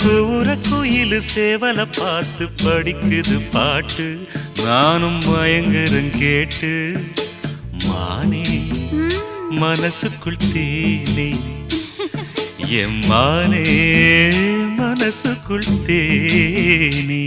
கூற குயிலு சேவல பார்த்து படிக்குது பாட்டு நானும் மயங்குறேன் கேட்டு மானே மனசுக்குள் தேனே எம்மானே மனசுக்குள் தேனே